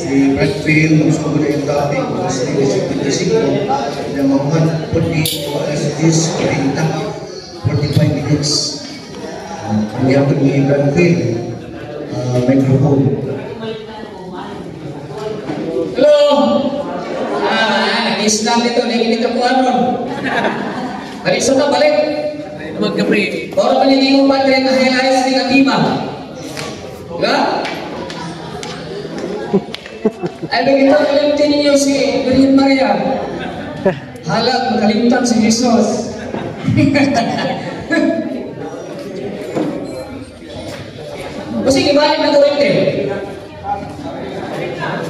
si Bradfield, magsugo na yung topic, mas leadership 25, na mamuhan po ni Oasis 40, 45 minutes. Ang yapon ni Bradfield, microphone. Hello! Nag-islam dito, naginig ako ano. Balik sa ka, balik. Magkapri. Boro paligin mo pa rin na highlights ni Natima. Diba? Ay, begitu kalimtin ninyo si Virgin Maria. Halag, makalimtan si Jesus. Kasi gimana na ko rin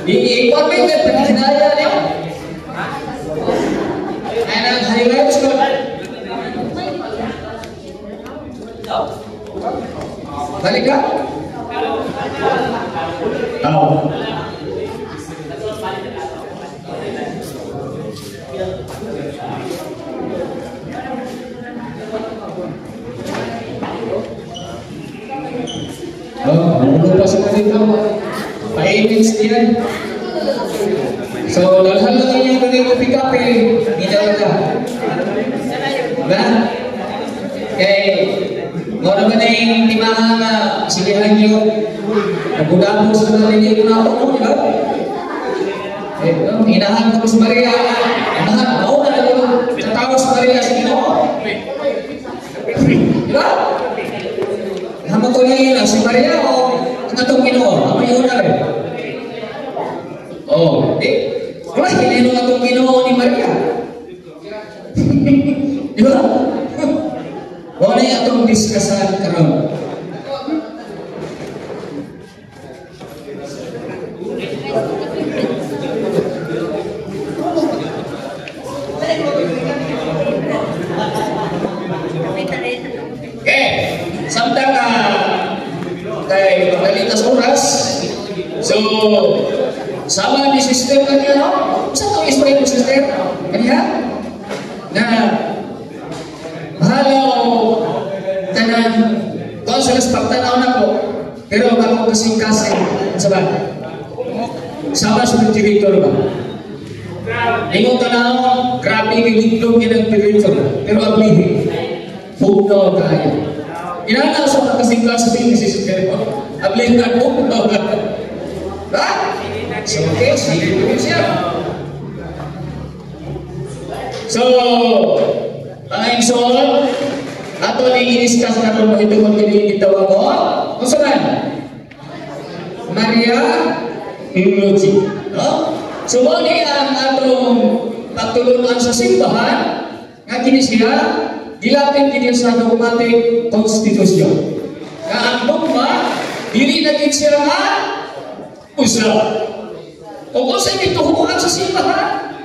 i-ikot mo yung pagkakinaya niyo. Ay, nag-highlights ko. Balik ka? Oo. Ano pa sa kanito? Pa-8 diyan. So, lahat lang yung ganito pick-up eh. Hindi talaga. Diba? Okay. Mora ba na yung timahang silihan nyo? Nagudapos sa mga hindi ko na ako, di ba? Inahan ko si Maria. Inahan, mauna na yung tatawa si Maria sa Ginoo. Di ba? Hama ko na si Maria o itong Ginoo? Ang may una rin. Oh, di? Diba? Hinino na itong Ginoo ni Maria. Di ba? Wala yung itong diskasan karon. Samtang kay pagkalitas oras, so sama ni sister kanya, no? Sa itong spray ko sister kanya na mahalaw tanan kung sa pagtanaw na ko, pero ako kasing kasing sabat sama sa motivator ba? Ingon tanaw, grabe yung itlog yung motivator, pero ablihin bugnaw kaya. Inana sa kasing klase din si sister ko, ablihin na bugnaw kaya. Ha? So, okay, sige ko siya. So, mga insol, ato ni iniskas na kung ito kung tinitawag mo. Kung saan? Maria Eulogy. No? So, muli ang atong pagtulungan sa simbahan, nga kini siya, dilapit kini sa dogmatic constitution. Nga ang dogma, dili na siya nga usap. Kung usap ituhuan sa simbahan,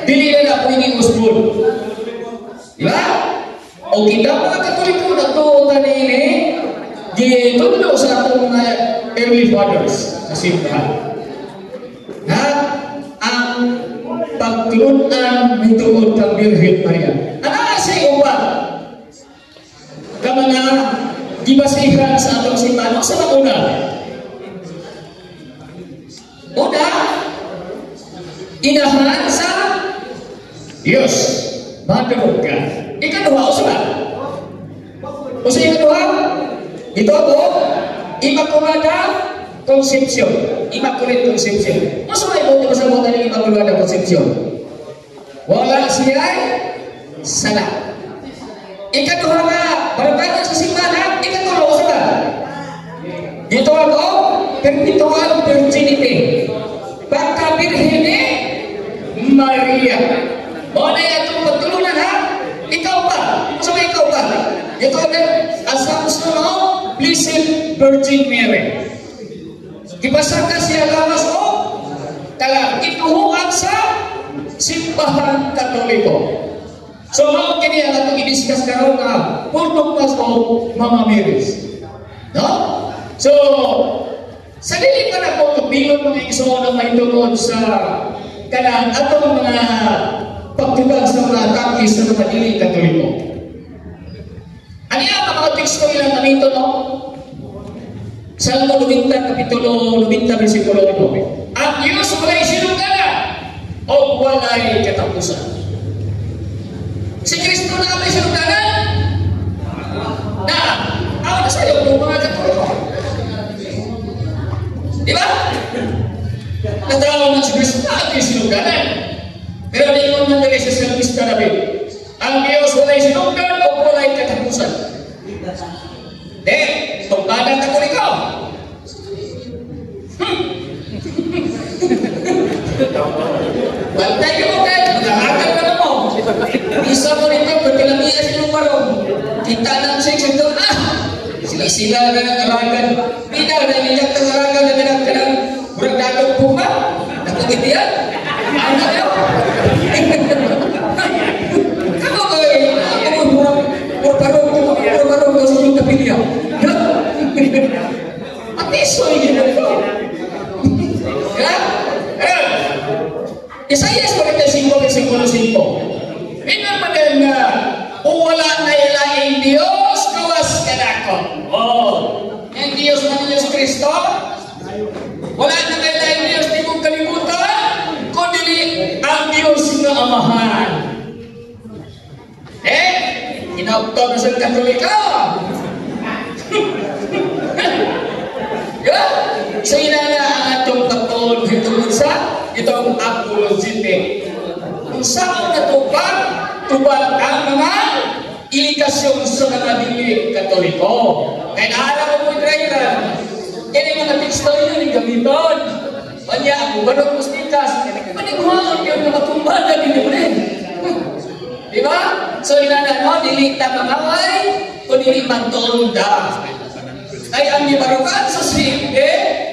dili na pwedeng usbon. Diba? O kita mga Katoliko na ito kanini, gitundo sa atong mga early fathers sa simbahan. Na ang pagtulunan nituod ng Virgin Maria. Ano sa iyo ba? Ka mga gibasihan sa atong simbahan, sa matuna? Una, inahan sa Diyos. Madurog ka. Ikaduha, o sila? O sa ikaduha? Ito ako, Immaculada Concepcion. Immaculate Concepcion. O sa may buti masabutan ng Immaculada Concepcion? Wala siya sala. Ikaduha na, barangay sa simbahan, ikaduha, o sila? Ito ako, perpetual virginity. Pagka-Birhene Maria. O na itong pagtulunan ha? Ikaw ba? So ikaw ba? Ito na assumption of Blessed Virgin Mary. Kipasang ka siya lawas o talang ituhuan sa simbahan Katoliko. So mga kini ang itong i-discuss karoon na purpose of Mama Mary's. No? So, sa dili pa na po bilon mga iso na may tungod sa kanang atong mga pagtubag sa mga takis sa mga dili Katoliko. Ano yan mga teksto ilang kanito, no? Salmo 90, Kapitulo 90, versikulo 9. Ang Diyos walay katapusan. Si Kristo na may sinugdanan. Na, ako na sa'yo ng mga Katoliko. Di ba? Natawa na si Kristo na at yung sinugdanan. Pero di ko man nalay sa salmista namin. Ang Diyos walay sinugdan o walay katapusan. Tungkalan Katoliko. Bantay ka mo kayo, mag-aakal ka na mo. Isa mo rin ito, pagkalangian silang parong. Kita ng section doon, sila-sila na nangaragan. Pina, nangiyak ng nangaragan na ganang murag datong puma. Nakagitiyan. Ano kayo? Kamu kayo, ako murag-parong sa inyong kapilya. Atisoy yun ito. Isaias 45, versikulo 5. Minamadal nga, wala na ilaing Diyos, kawas ka na ako. Ang Diyos na Diyos Kristo, wala na ilaing Diyos, di mong kalimutan, kundi ang Diyos na Amahan. Inaugtog na sa Katoliko. So inana ang atong tapon hitungod sa itong apologetic. Kung saan natupad, tubad ang mga iligasyon sa mga dili Katoliko. Kaya naalam mo po driver, kaya mga teksto yun yung gamiton. Panya ako, barong mustikas, paniguhaan yun na matumbad na binunin. Diba? So inana no, dili ta mamaway, kung dili magtulda. Ay ang ibarukan sa simple,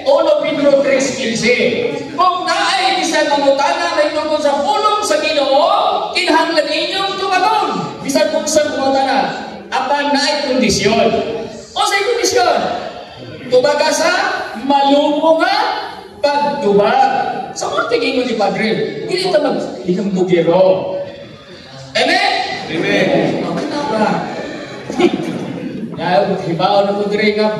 ulo Pedro 3:15. Kung naay bisan mangutana may tungkol sa pulong sa Ginoo, kinahanglan inyong tumagon. Bisan kung sa mangutana, apan naay kondisyon. O sa kondisyon, tubaga sa malumo nga pagtubag. Sa mga tingin mo ni Padre, hindi ito mag-ilang bugiro. Amen? Amen. Kenapa? Ya, hibaw na ko diri nga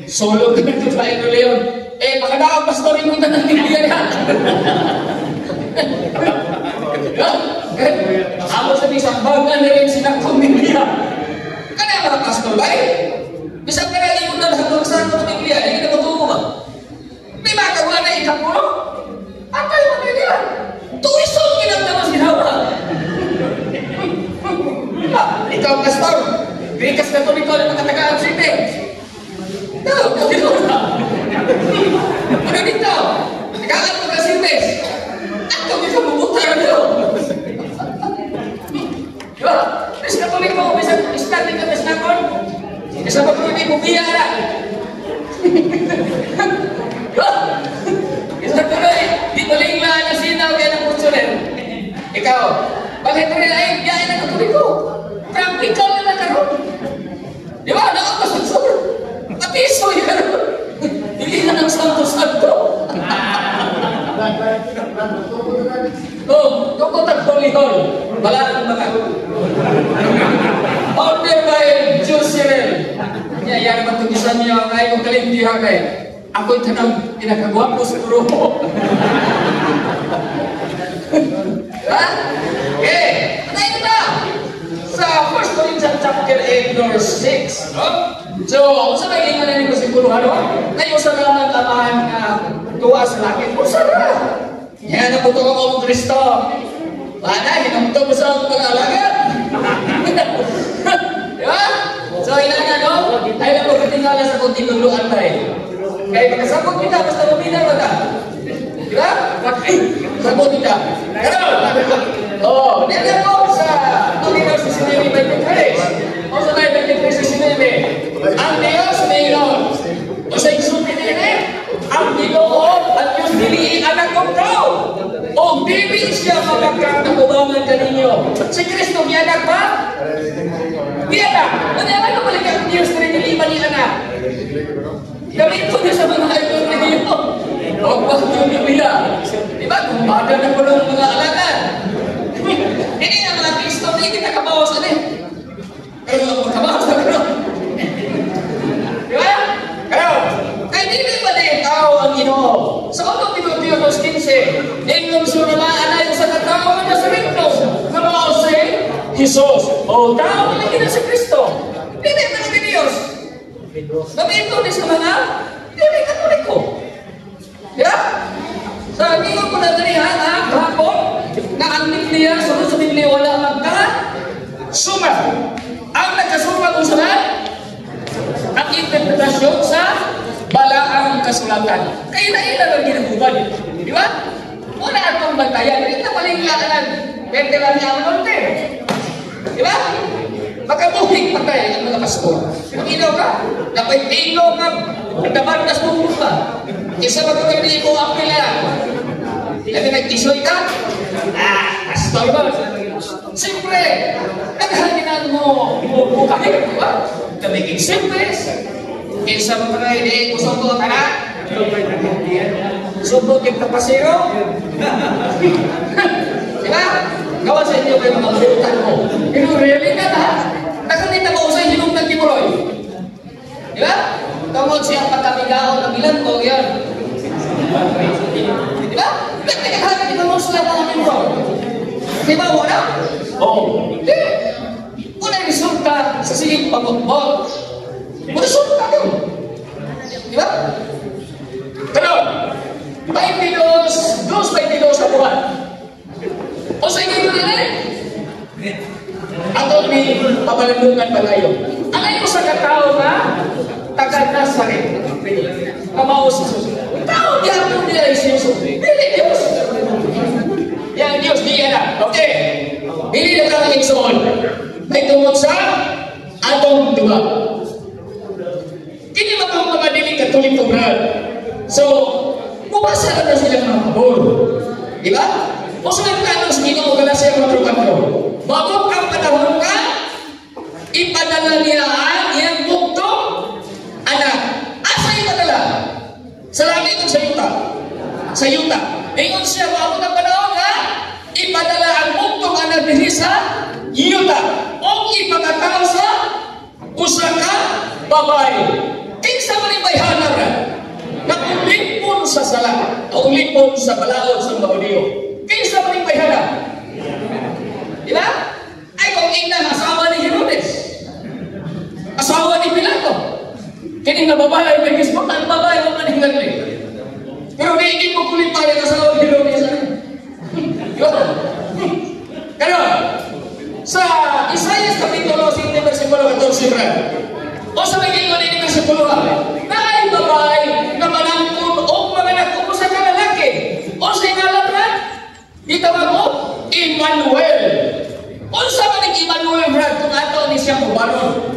solo ka dito sa ino leon. Baka na ang pastor yung tanang Biblia na. Ako sa isang bagan na rin sinakong Biblia. Kaya mga pastor ba bisang ka na yung nalahagong sa ng Biblia, hindi na matumo ba? May makagawa na ikapulo? Atay mo na nila. Tuwisong ginagdamas ginawa. Ikaw pastor, Grikas na ito na makatakaan si Ite. Ito, dito na. Ano dito? Nakakaan mo ka si Ite. Ako dito mabutar nyo. Diba? Mas natuloy ko, starting ka mas nakon. Isa pa po hindi mo biyara. Diba? Isa tuloy, di tuloy lang na sinaw kaya ng funcioner. Ikaw, bakit rin ay biyahe na natuloy ko? Practical na nakaroon. Di ba? Nakapasasabot. Atiso yan. Hindi ka ng santo-santo. Tukot at tulihol. Balaan ba ka? Order by Josirel. Yan ang matugisan niyo ang ayong kalindihan kay. Ako'y tanang pinakagwapo sa grupo. Ha? Okay. Ano ito na? Sa 1 Corinthians chapter 8 verse 6, no? So, kung sa may ingan na ko siguro, kayo sa naman tamahan na tuwa sa langit, kung sa na? Yan ang puto ko ng Kristo. Bada, hinamto mo sa mga alagat. Diba? So, inanga, no? Ay, na po katingala sa kunting luluan tayo. Kaya magkasabot kita, basta luminar ba ka? Diba? Sabot kita. Pero, nila po sa Tulinas sa Sinemi 23. O sa 23 sa Sinemi. Ang Diyos mayroon. O sa Isulti nila, ang Ginoo at Diyos diliin anak kong tao. O bibig siya magkakakubangan ka ninyo. Si Kristo, biyanak ba? Biyanak. Ano balik ang Diyos na rin ni anak? Gamit ko niya sa mga idol ninyo. Huwag ba yung Biblia? Diba? Kumbaga na po ng mga alagan. Hindi na mga Kristo, hindi kita kabawas ano eh. Pero kabawas na pero. Diba? Pero, kaya hindi ba na tao ang Ginoo? Sa unang Timoteo 2:15, ingong suramaan ay sa katao. Jesus. O tao lagi na si Kristo. Dili na lagi Diyos. Gamito ni sa mga dili Katoliko. Ya? Sa inyo ko na dirihan ang hapon na ang Biblia, sunod sa Biblia wala magka-suma. Ang nagkasuma kung saan? Ang interpretasyon sa balaang kasulatan. Kaya na ilan ang ginagubad. Di ba? Wala akong bantayan. Hindi na palinglaan. Pwede lang niya ang norte. Di ba? Makabuhing patay ang mga pastor. Kung ilaw ka, dapat ilaw ka, nagdabantas mo ka. Isa magkakali mo ang pila. Lagi nag-tisoy ka? Pastor ba? Siyempre, naghaginan mo bukahin, di ba? Kamiging siyempre. Isa mo na hindi kusong ko, tara? Subot yung tapasiro? Di ba? Gawa sa inyo kayo mga butan mo. Pero really na ha? Nakalita ko sa inyo ng Timuroy. Di ba? Tungkol siya pagkamigaw ng ilan ko, yan. Di ba? Ba't nagkakalit mo sila mga Timuroy? Di ba wala? Oo. Hindi. Kung ay resulta sa siging pagkakbog, resulta yun. Di ba? Kanon, 22 sa buwan. O sa inyo yun ato ni pabalundungan palayo. Alay mo sa katao na taga-Nazaret. Kamao sa susunod. Tao diyan mo nila isinusod. Dili Diyos. Yan Diyos, di yan na. Okay. Dili na kami igsoon. May tungkol sa atong diba. Kini matang mga dili Katoliko brad. So, mubasa na sila mga kabor. Diba? O sa nagtanong sa Ginoo Galacia 4:4. Babot ang panahon ka, ipadala niya ang iyang buktong anak. Asa ipadala? Sa langit o sa yuta? Sa yuta. Ingon siya, babot ang panahon ka, ipadala ang buktong anak ni sa yuta. O ipagkatao sa usa ka babae. Kinsa man yung bayhanan na ulipon sa sala, o ulipon sa balaod sa mga Hudiyo. Kinsa man yung bayhanan? Diba? Ay kung ingnan, asawa ni Herodes. Asawa ni Pilato. Kini nga babae, may gisbot ang babae, huwag maningagli. Pero naigin mo kulit tayo ang asawa ni Herodes. Diba? Kaya, sa Isaiah Kapitulo 7, versikulo 14, brad. O sa may gingon ini versikulo, na ay babae na manangkon o manganak ko sa kalalaki. O sa ingalan na, itawag mo, Emmanuel. Unsa man ang Emmanuel, brad, kung ato ni siya kubanon.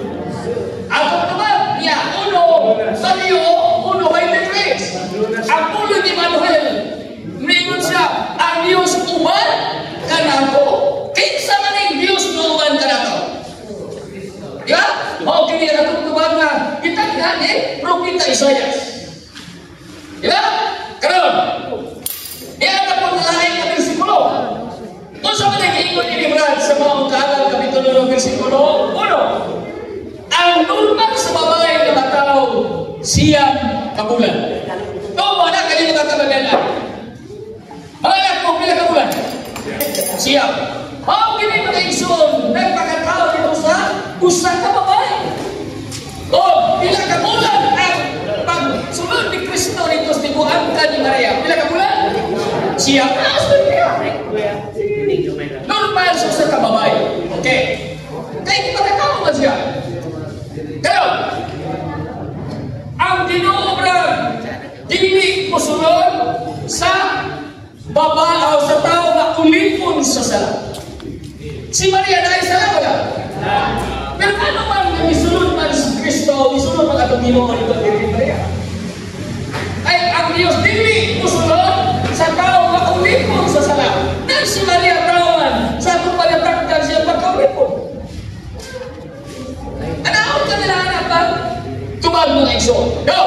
Ato naman, niya, uno, Mario, 1:23. Ang ulo ni Emmanuel, mayroon siya, ang Diyos uban kanako. Kinsa man ang Diyos na uban kanako. Diba? O, kini natutubang na, kita gani, Propeta Isaias. Diba? Karon, yan na po nalaing na versikulo. Kung sa mga ingon ni Brad sa mga Ungkalan, Kapitulo ng versikulo 1, ang tulad sa babae na matao, siyang kabulan. Ito mo na, kanina magkakabagalan. Mga anak mo, pila kabulan? Siyang. Ang kini mga igsoon, nagpakatao dito sa usa ka babae. O, pila kabulan ang pagsunod ni Kristo dito sa tibuan ka ni Maria. Pila kabulan? Siyang. Normal sa kababae. Okay. Kaya hindi magkakaw ba siya? Pero, ang Ginoo, hindi mo sunod sa babae o sa tao na ulipon sa sala. Si Maria dahil sala wala. Pero ano man na isunod man si Kristo, isunod man atong Ginoo nito ni Maria. Ay, ang Diyos hindi mo sunod sa tao na ulipon sa sala. Dahil si Maria tawan sa itong palatakdan siya pagkaulipon. Anaon ka nila anak ba? Tumag mga igsoon. No!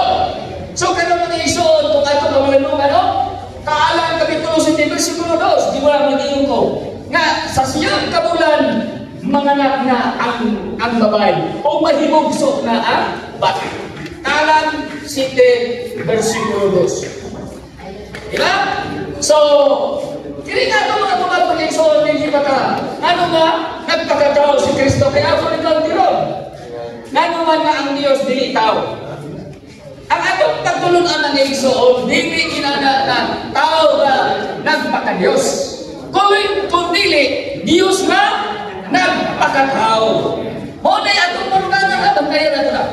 So, kanon mga igsoon, kung ato mamalunong ano, Kaalang Kapitulo 7, versikulo 2, di mo lang mag-iyon ko, nga sa siyang kabulan, manganak na ang babae, o mahimugso na ang bata. Kaalang 7, versikulo 2. Diba? So, kini nga ito mga tumag mag-igsoon, hindi ba ka, ano nga, nagpakatao si Kristo kaya ako nagkagdiron. Nanuman nga ang Diyos dili tao. Ang atong pagtulunan ng igsoon, dili kinana na tao na nagpaka-Diyos. Kung dili, Diyos na nagpakatao. Muna atong pagtulunan ng atong kaya na ito.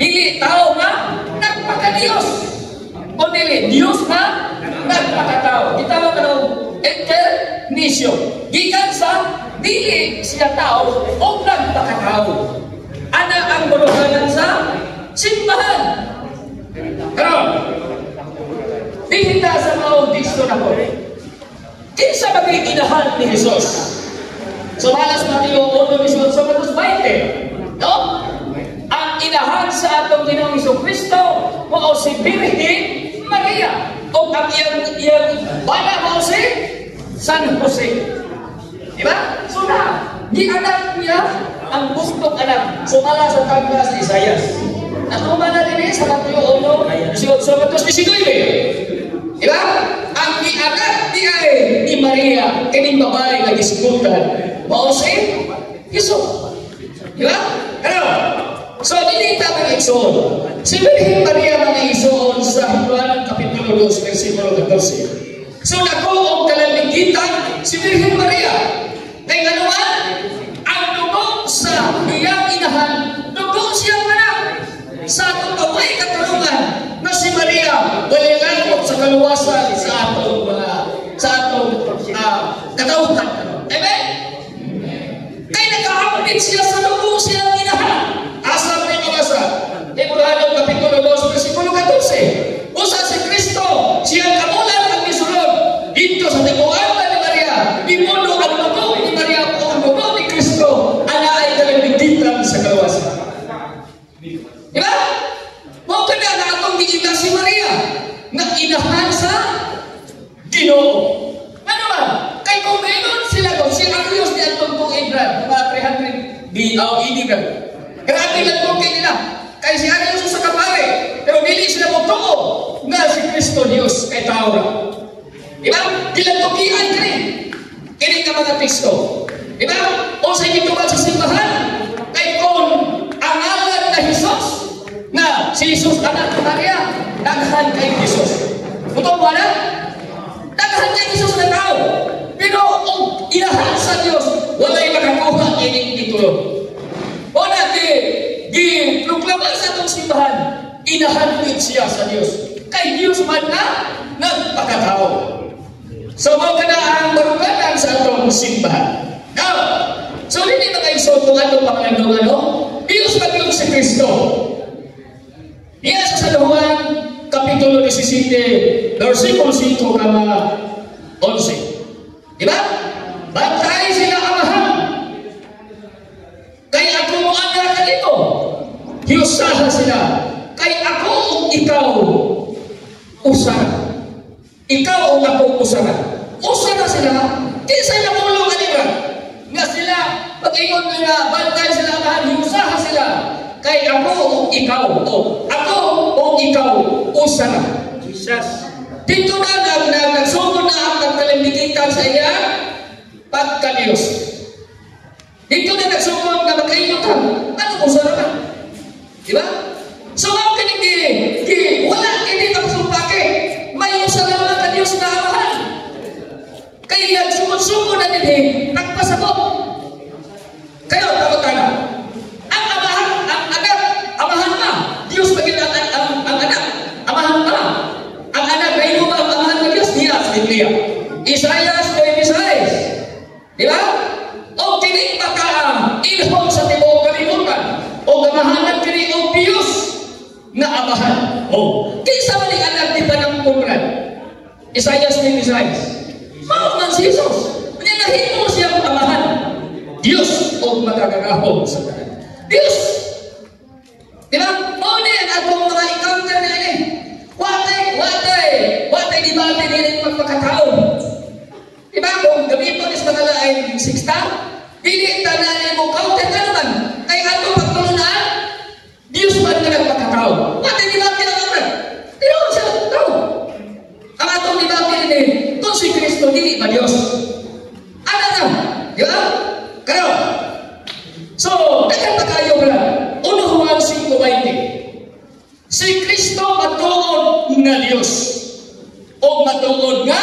Dili tao na nagpaka-Diyos. Kung dili, Diyos na nagpakatao. Itawag ka ng incarnation. Gikan sa dili siya tao o nagpakatao. Ana ang buluhanan sa simbahan. Karon, dihita sa maong disto na ko. Kinsa magiginahan ni Jesus? So, malas Mateo 1:20, no? Ang inahan sa atong Ginoong Jesucristo mao si Birhen Maria o ang iyang bana mao si San Jose. Diba? So na, gianak niya ang gustong anak. Sumala sa taglas ni Isaias. Natuman na din sa Mateo 1:19. Diba? Ang gianak niya ni Maria, kining babae nga gisgutan, mao si Jesus. Diba? Ano? So, dili tamang igsoon. Si Birhen Maria mga igsoon sa Juan Kapitulo 2, versikulo 14. So, nakuong kalaligitan si Birhen Maria. Kaya nga naman, ang dugo sa iyang inahan, dugo siyang anak. Sa atong kaway katarungan na si Maria, walilangkot sa kaluwasan sa atong katauhan. Amen? Kaya nagkahamit siya sa dugo siyang inahan. Asa mo rin mabasa? Hebreano Kapitulo 2, versikulo 14. Usa si Kristo, siyang kamulan ang misulod. Dito sa tiguan ni Maria, imundo ang dugo ni Maria o ang dugo ni Kristo, ana ay kalamigitan sa kaluwasan. Diba? Huwag ka na atong giita si Maria na inahan sa Ginoo. Ano ba? Kay kung gano'n sila ko, si Agrios ni Antong kong Abraham, mga 300 BAD ka. Grabe lang kong nila. Kaya si Agrios sa kapare, pero dili sila magtuo na si Kristo Diyos kay tao ra. Diba? Dilang tukian ka rin. Kini ka mga teksto. Diba? O sa gituman sa simbahan, kay kung ang alam na Jesus, na si Jesus anak ni Maria, naghan kay Jesus. Totoo ba na? Naghan kay Jesus na tao. Pero kung inahan sa Diyos, wala'y makakuha ining titulo. O di luklaban sa itong simbahan, inahan siya sa Diyos. Kay Diyos man na nagpakatao. So, mga na ang maruganan sa itong simbahan. Now, so hindi na kayo sa itong atong panglandong Diyos mag-yung si Kristo. Iya sa Juan Kapitulo 17, versikulo 5 kama 11. Diba? Bantay sila amahan. Kay ako mo anak ka dito. Hiusaha sila. Kay ako o ikaw usara. Ikaw o ako usara. Usara sila. Kinsa na mulong kanila. Nga sila, pag-ingon nila, bantay sila amahan, hiusaha sila. Kay ako o ikaw, ako o ikaw, usara. Jesus. Dito na nagsugod na ang nagkalimbigitan sa iya, pagka-Diyos. Dito na nagsugod na magkainutan. Ano usara na? Diba? So, ako wala hindi magsumpake. May usara na ka-Diyos na amahan. Kaya nagsugod-sugod na din, nagpasabot. Kayo, takutan. Amahan na. Diyos bagay ang anak. Amahan na. Ang anak na ino ba ang amahan na Diyos? Niya sa Biblia. Isaias 26. Diba? O kinig baka ilhong sa tibok kalimutan. O gamahanan kini o Diyos na amahan. O, kinsa man ang anak di pa ng kumran? Isaias 26. Maaf si Jesus. Nahimo siyang amahan. Diyos o magagahong sa kanan. Diyos. Diba? Muna yan atong mga encounter na ini. Watay di ba din magpakatao? Diba? Kung gamiton is matalain 6 dili tanan mo counter na naman. Kay atong pagtulunan, Diyos man na nagpakatao. Watay di ba kailangan? Dino siya tao. Ang atong di ba din kung si Kristo dili ba Diyos? Ano na? Diba? Kaya tuod nga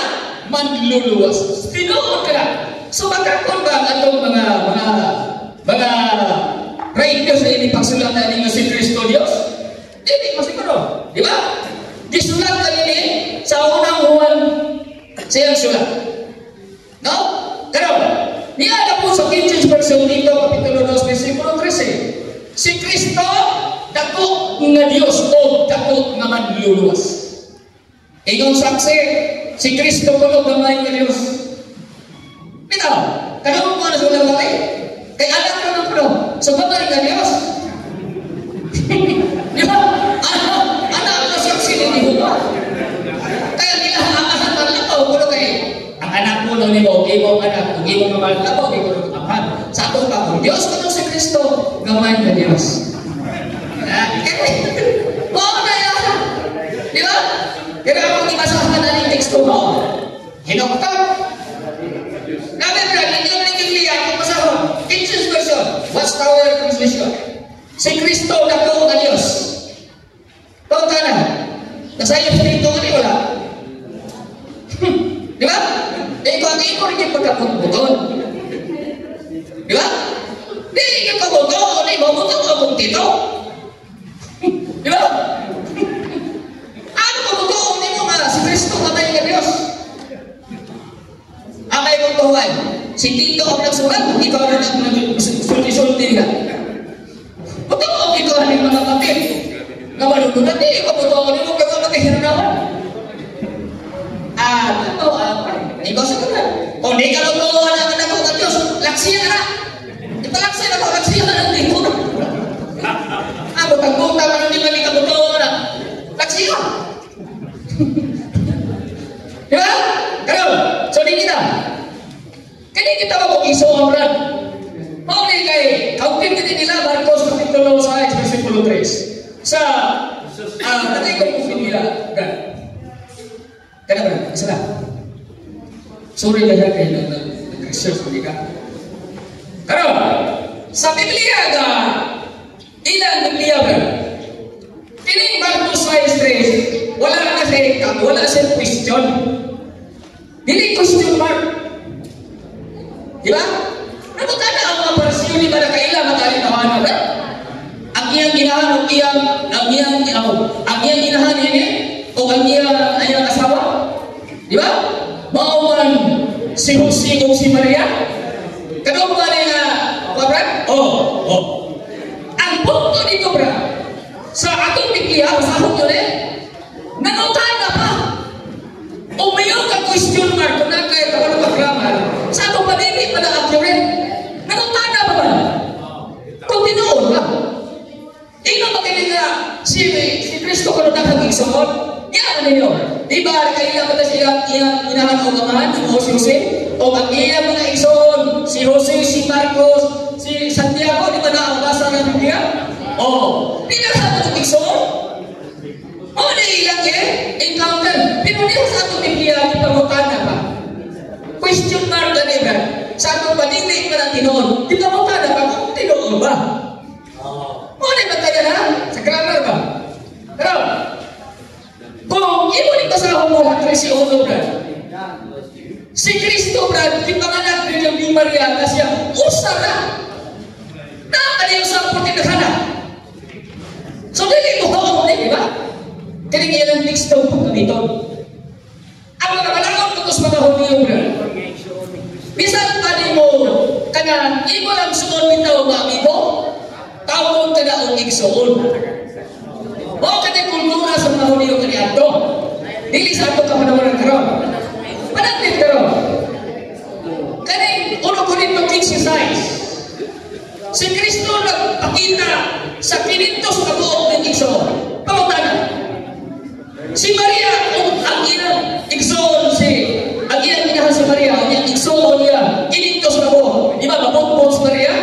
manluluwas. Tinuod ka na. So magkakon ba ang atong mga writers na inipagsulatan ninyo si Kristo Dios? Hindi, masiguro. Di ba? Gisulat ka nini sa unang Juan siyang sulat. No? Pero, niya po sa King James Version dito, Kapitulo 2, versikulo 13. Si Kristo, dako nga Dios o dako nga manluluwas. Ingong saksi, si Kristo kulo gamay nga Dios. Bitaw, kanong mo na sa ulang bakit? Kay anak ko ng puno, so gamay nga Dios. Di ba? Anak ko saksi ni Huwa. Kaya nila amahan man labaw, kulo kay ang anak mo ni mo, imong anak, kung imong mamahal labaw, di ko amahan. Sa atong pagod, Dios kulo si Kristo, gamay nga Dios. Oo na yan. Di ba? Kaya kung ibasahan na ng teksto mo, hinoktan. Namin na, hindi yung nagigilihan kung masahon. King James Version, Watchtower Translation. Si Kristo na po ang Diyos. Tawag ka na. Nasayos dito nga wala. Di ba? Eh, kung ang imo rin yung pagkakubuton. Di ba? Di yung kabuton, di mo buton o kung tito. Di ba? Ano kabuton, di mo nga, si Kristo kamay nga Diyos. Amay kong tuwan, si Tito ang nagsulat, ikaw na nagsulti-sulti nga. Buton, ikaw na mga kapit. Nga malununan, di kabuton, di mo kaya magkahiranawan. Ikaw sa kana. O di ka lutuan ang anak ko ng Diyos, laksiya na. Ipalaksiya na ko, laksiya na ng dito. Butang-butang ano di man ikabutuan na. Laksiya. Diba? Karo, so di kita. Kani kita mag-iso ang brad. Mauli kay, kaupin din nila, Marcos Kapitulo 6, versikulo 3. Sa, natay ko kung nila, brad. Kaya brad, isa na. Sorry ka dyan kayo nag-research mo di ka. Karo, sa Biblia ka, ilang Biblia ba? Kining Marcos 5:3, wala siya question. Dili question mark. Di ba? Nabuta na ang mga parsyon ni ba na kailang matalitawanan ba? Ang iyang ginahan, ang iyang ginahan ini, o ang iyang asawa. Di ba? Mauman si Jose o si Maria. Kadong ba na Brad? Oh. Ang punto dito, Brad, sa atong Biblia, masahog yun nanutana pa. Umayaw ka question mark kung nakaya ka wala pag-grammar. Sa atong panini pa na accurate. Nanutana pa ba? Kung tinuon ba? Ino magiling nga si Kristo ko na nakag-igsuon. Yan ninyo. Di ba kailangan ba siya iyang inahan o amahan o si Jose? O ang iyang mga igsoon, si Jose, si Marcos, si Santiago, di ba na ang basa ng Biblia? O, di na sa atong igsoon? O, di ilang encounter. Pero di sa atong Biblia, di pangutana pa. Question mark na Brad. Sa atong panini pa na tinoon. Di pangutana pa kung tinoon ba? O, di ba tayo na? Sa grammar ba? Pero, kung imunin ka sa humuhat rin si Ono, Brad. Si Kristo, Brad, ipanganak rin yung di Maria na siya, usa na. Nakakali yung sampung tinaghanap. So, dili mo haon di ba? Kaya nga yung next daw pag gamiton. Ang mga malakot tutos panahon niyo, Brad. Bisan pa din mo, kana, imo lang suon bitaw mga amigo, tawon ka na ang igsuon. O kanya kultura sa mga huniyo kaniadto. Dili sa ato ka manawaran karon. Panaglit karon. Kaning uno ko rin mag-exercise. Si Kristo nagpakita sa 500 na buok ng igsoon. Pamagtana. Si Maria, ang iyang igsoon ang iyang inahan si Maria, ang iyang igsoon niya, 500 na buok. Di ba, mabot-bot si Maria?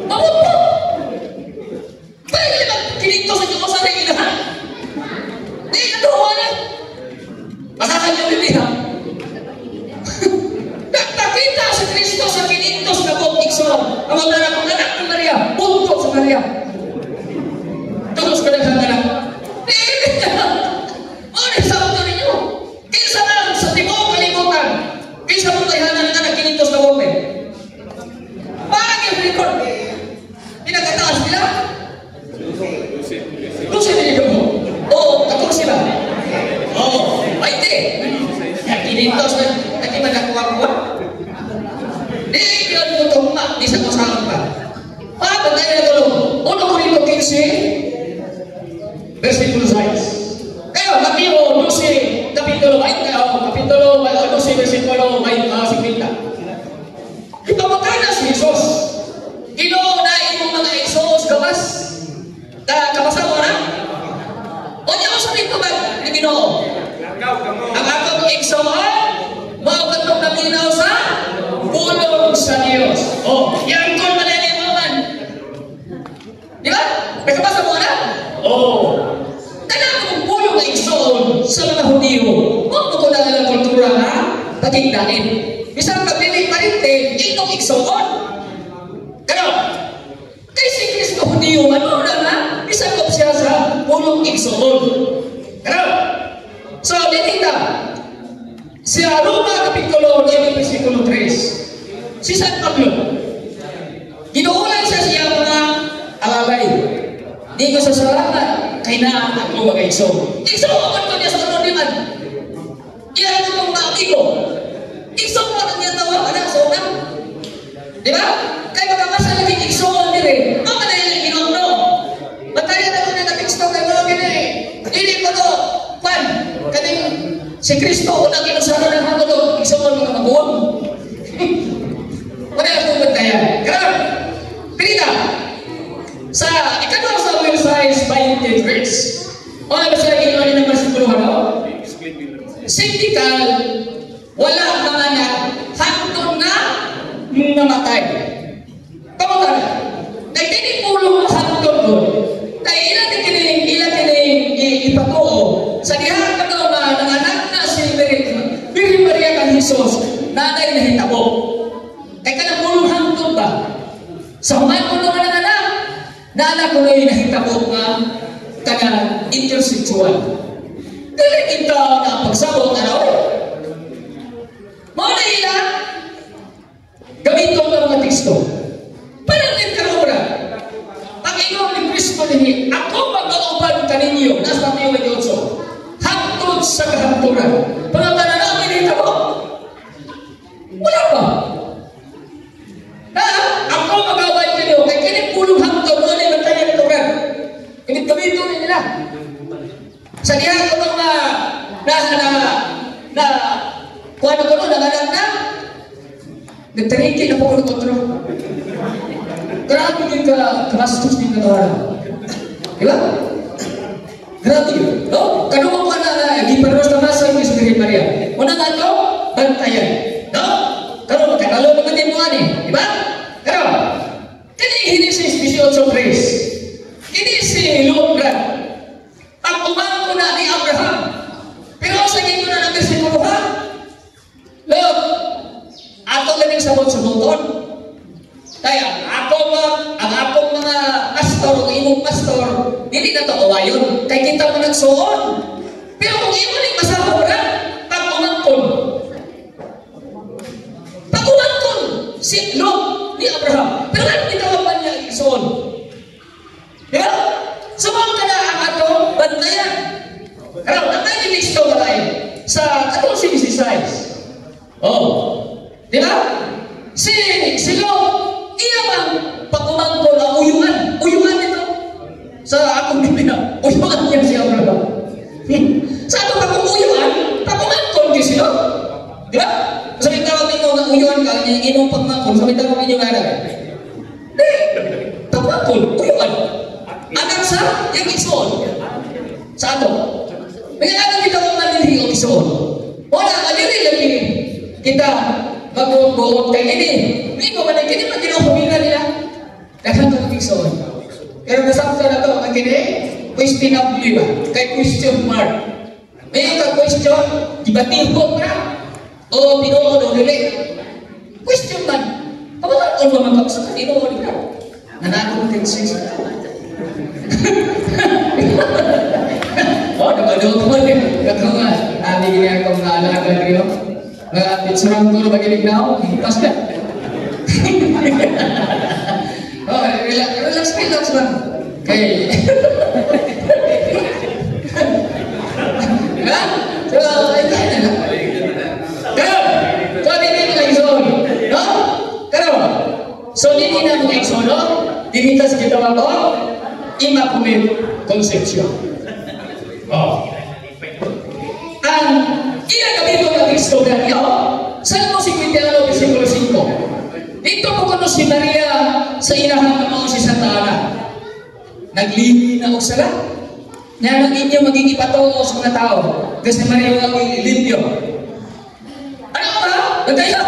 Mabot-bot! Pwede naman kininto sa Diyos sa rin inahan. Di ka doon na. Masakan niyo Biblia. Nakita si Kristo sa 500 na buong igsoon. Ang mga anak ni Maria, buntot sa Maria. Tulos ka na sa anak. Di ka. O, Pintos na, hindi man nakuha-kuha. Di, yun mo tuma, di sa kusahan pa. Pantay na tulong. 1 Corinto 15, versikulo 6. Kaya, Mateo 12, kapitulo 20, kapitulo 12, versikulo 50. Ipapagay na si Jesus. Ginoo na imong mga Isos gawas. Kabasa mo na? O niya ko sabihin ko ba ni Ginoo? Ang akong igsoon, maupatong naminaw sa pulong sa Diyos. O, yan kung manalimawan. Di ba? Nakabasa mo na? O, talang kong pulong na igsoon sa mga Hudiyo. Huwag mo ko na alam kultura na pagigdain. Isang kapiling parintin, itong igsoon. Kaya, kay si Kristo Hudiyo, ano na nga, isang siya sa pulong igsoon. Kaya, so, dito si Roma kapitulo 9, versikulo 3, si San Pablo, ginuulan siya mga alalay. Di ko sasalamat, kay na ako mag-igsoon. Igsoon ko niya sa kanoniman. Iyan ko mga amigo. Igsoon ko na niya tawa, so na. Di ba? Kaya magkabasa lagi igsoon din eh. Ang na yung ginoo. Matayan ako na nag-igsoon kayo mga gini. Hindi ko to, pan, kaning si Kristo, unang inusara ng hangod, igsoon mga maguwag. Wala akong matayan. Kaya, pinita, sa ikalawang Samuel 6:20 verse, o na ba siya ginawa niya ng versikulo ano? Sintikal, wala mga anak, hantong na namatay. Kamutan, dahil tinipulong hantong ko, dahil ilan kining ipatuo, sa dihan ka daw na nanganak na si Birhen Maria kang Jesus, nanay na hitabo. Kaya ka na pulong hantong ba? Sa human ko naman ang anak, naanak ko na yung nahitabo nga taga intersexual. Dili kita na pagsabot, ano? Mga nailan, gamito ang mga teksto. Parang nagkarobra. Ang inong ni Kristo niya, ako mag-auban ka ninyo, nasa Mateo 28, hangtod sa kahanturan. Pangatananawin nito, wala pa. Ako mag-auban ka ninyo, kaya kinipulong hangtod, wala yung kahanturan. Kinip-gamito nila. Sa diyan ko mga kuha na ko nun, nanganak na, nagtariki na po ko ng kontro. Grabe din ka, kamastos din ka nawala. Diba? Grabe yun. No? Kanungan ko na, giparos na masa yung Birhen Maria. Unang ato, bantayan. No? Kanungan ka, nalo naman din mo ani. Diba? Pero, hindi si Espiritu Praise. Hindi si Lord Brad. Ang umang ko na ni Abraham. Pero sa gito na ng versikulo ha? Lord, ato galing sabot sa buton. Kaya, ang akong mga pastor, o imong pastor, hindi na ito awayon. Kaya kita mo nagsuon. Pero kung imo rin masabaw na, pag-umangkon. Pag-umangkon, si Lord ni Abraham. Pero ano gitawapan niya igsoon? Diba? Sumang ka na ang ato, bantayan. Pero, nakay yung listo ba tayo? Sa 14:16. Oh. Diba? Si Lord, iya bang pag-umangkon na uyungan? Uyungan ito. Sa akong Biblia, uyungan niya si Abraham. Sa ato pag-uyungan, pag-umangkon niya si Lord. Diba? Sabi tawag ninyo na uyungan ka, inong pag-umangkon, sabi tawag ninyo nga na. Di, pag-umangkon, uyungan. Anak sa yung igsoon. Sa ato. May anak kita kung manilihi o igsoon. Wala, maliri lagi kita mag-uot kay ini. Hindi ko man kini man ginahumingan nila. Daghang kang igsoon. Pero nasakta na to, ang kini, question of liba, kay question mark. May ka question, dibatihon na. O binuod o dili. Question man. Kapag ako mamagap sa kanino o nila. Nanakong tensis. Oh, nakadoon mo din. Nakawa, aming niya akong naalaga niyo. Pitsurang ko na magilig na ako. Pas na. Oh, relax lang. Okay. Diba? So, ito na lang. Dili na mga eksono, dinita sa kita ako, Immaculate Conception. Oh. Ang ginagabito ng Kristo niya, Salmo 51, versikulo 5. Dito po kuno si Maria sa inahan ng mga si Santa Ana. Naglimi na og sala. Nga nang inyo maging ipatungo sa mga tao. Kasi Maria ang limpyo. Ano ba? Nagkaya?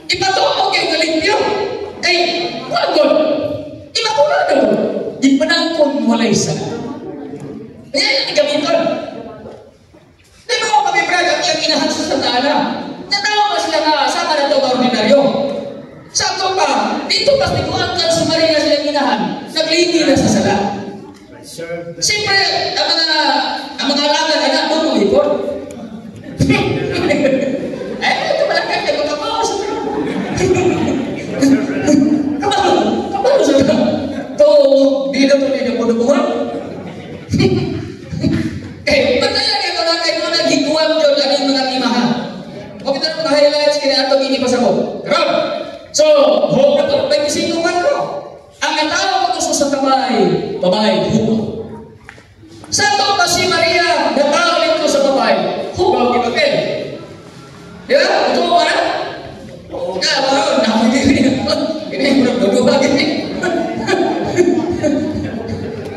Ipatungo kayo na limpyo. Kay, wagod. Imakulado. Di panangkong walay sala. Ayan ang gamiton. Di ba ako kami brad ang iyang inahan sa Santa Ana? Natawa ba sila nga sama na ito ka ordinaryo? Sakto pa, dito pas nikuhan ka sa Maria silang inahan, naglini na sa sala. Siyempre, ang mga alaga na na, doon lumipon. Ito malakad kayo, kapawas. Kapawas sa ito. Ito, di na ito nila punubuhan. Pagkaya kayo mga kayo mga gikuhan yun, ano yung mga imahan. O kita na mga highlights, kaya ito inipas ako. Karoon! So, hope na ito, may kisinungan ko. Ang natawag ko sa kamay, babae, huko. Saan ba si Maria, natawag ko sa babae, huko, kipapel. Di ba? Ito mo ba? Kaya, maroon, nakagiri. Ini, bro, bago gini.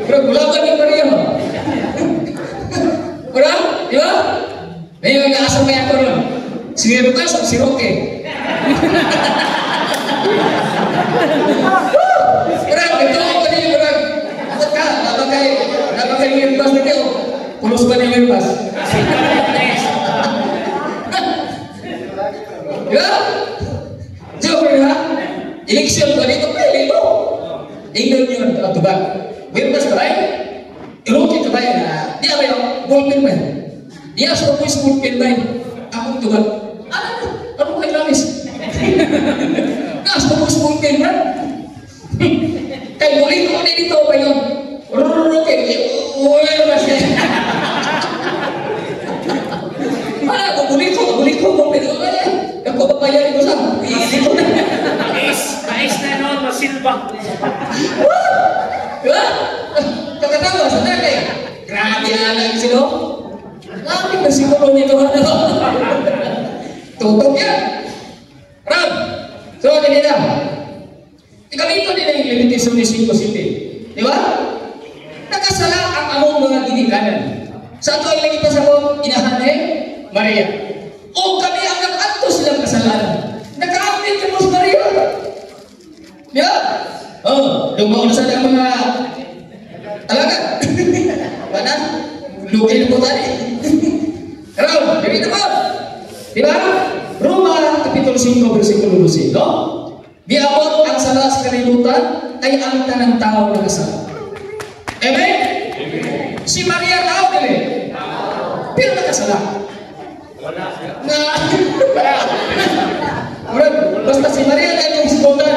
Bro, gulaban ni Maria, mo. Bro, di ba? May yung nakasang kaya ko ron. Si Lucas o si Roque. Kurang, ito ako kanina, kurang. Akot ka, napakay Mirpas na kayo. Pulos ba ni Mirpas? Diba? Joke na, eleksyon ba dito? Pwede ito. Ingnan nyo ang tubag. Mirpas ba rin? Iroke ka ba yun? Di ba yun? Ballpen ba yun? Di ako po yung ballpen ba yun? Akong tubag. Ano kayo langis? Nasa po yung ballpen ba? Kaya muli ko na dito ba yun? Rururuke. Uwe na siya. Muli ko. Ballpen ko ba yan? Ako papayarin ko sa. Iisip ko na. Mais na noon, masilba. Diba? Kakatawa sa nanay. Grabe alang sila. Grabe na siguro nito. Tutok yan. Ram. So, kanina. Ikamito din ang Leviticus 5:7. Di ba? Nakasala ang among mga ginikanan. Sa ito ay lagi pa sa kong inahan Maria. O kami ang nag-anto silang kasalanan. Naka-update ka mo sa Maria. Di ba? Lumaw na sa mga talaga. Mana? Lugay po tadi. Hello, dito po. Di ba? Roma, Kapitulo 5, versikulo 12. No? Biabot ang sala sa kalibutan ay ang tanang tao na kasala. Amen? Si Maria tao dili. Pero nakasala. Basta si Maria na yung ispotan.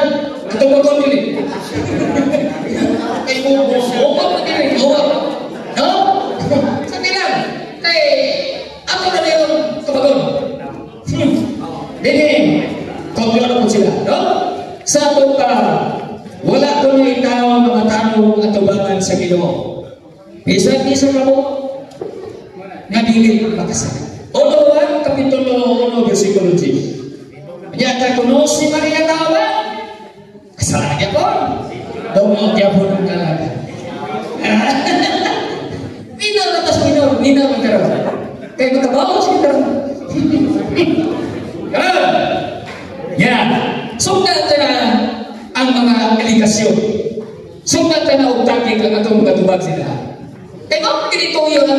Ito ba kong dili? Kay buwag na dili. Buwag. No? Sabi lang. Kay ako na yung kabagon. Dini. Konglono po sila. No? Sa ito ka, wala ko na ikaw mga tanong at tubangan sa Ginoo. Isa-isa ka mo nga dili makasala. Onoan, Kapitulo 1, versikulo 10. Kaya kuno si Maria tawa, kasalanan niya po. Dungog niya po ng kalaga. Minor na tas minor magkaroon. Kaya magkabawas kita. Yan. Sundan na ang mga aligasyon. Sundan na ugtagin ang atong matubag sila. Kaya kung ganito yung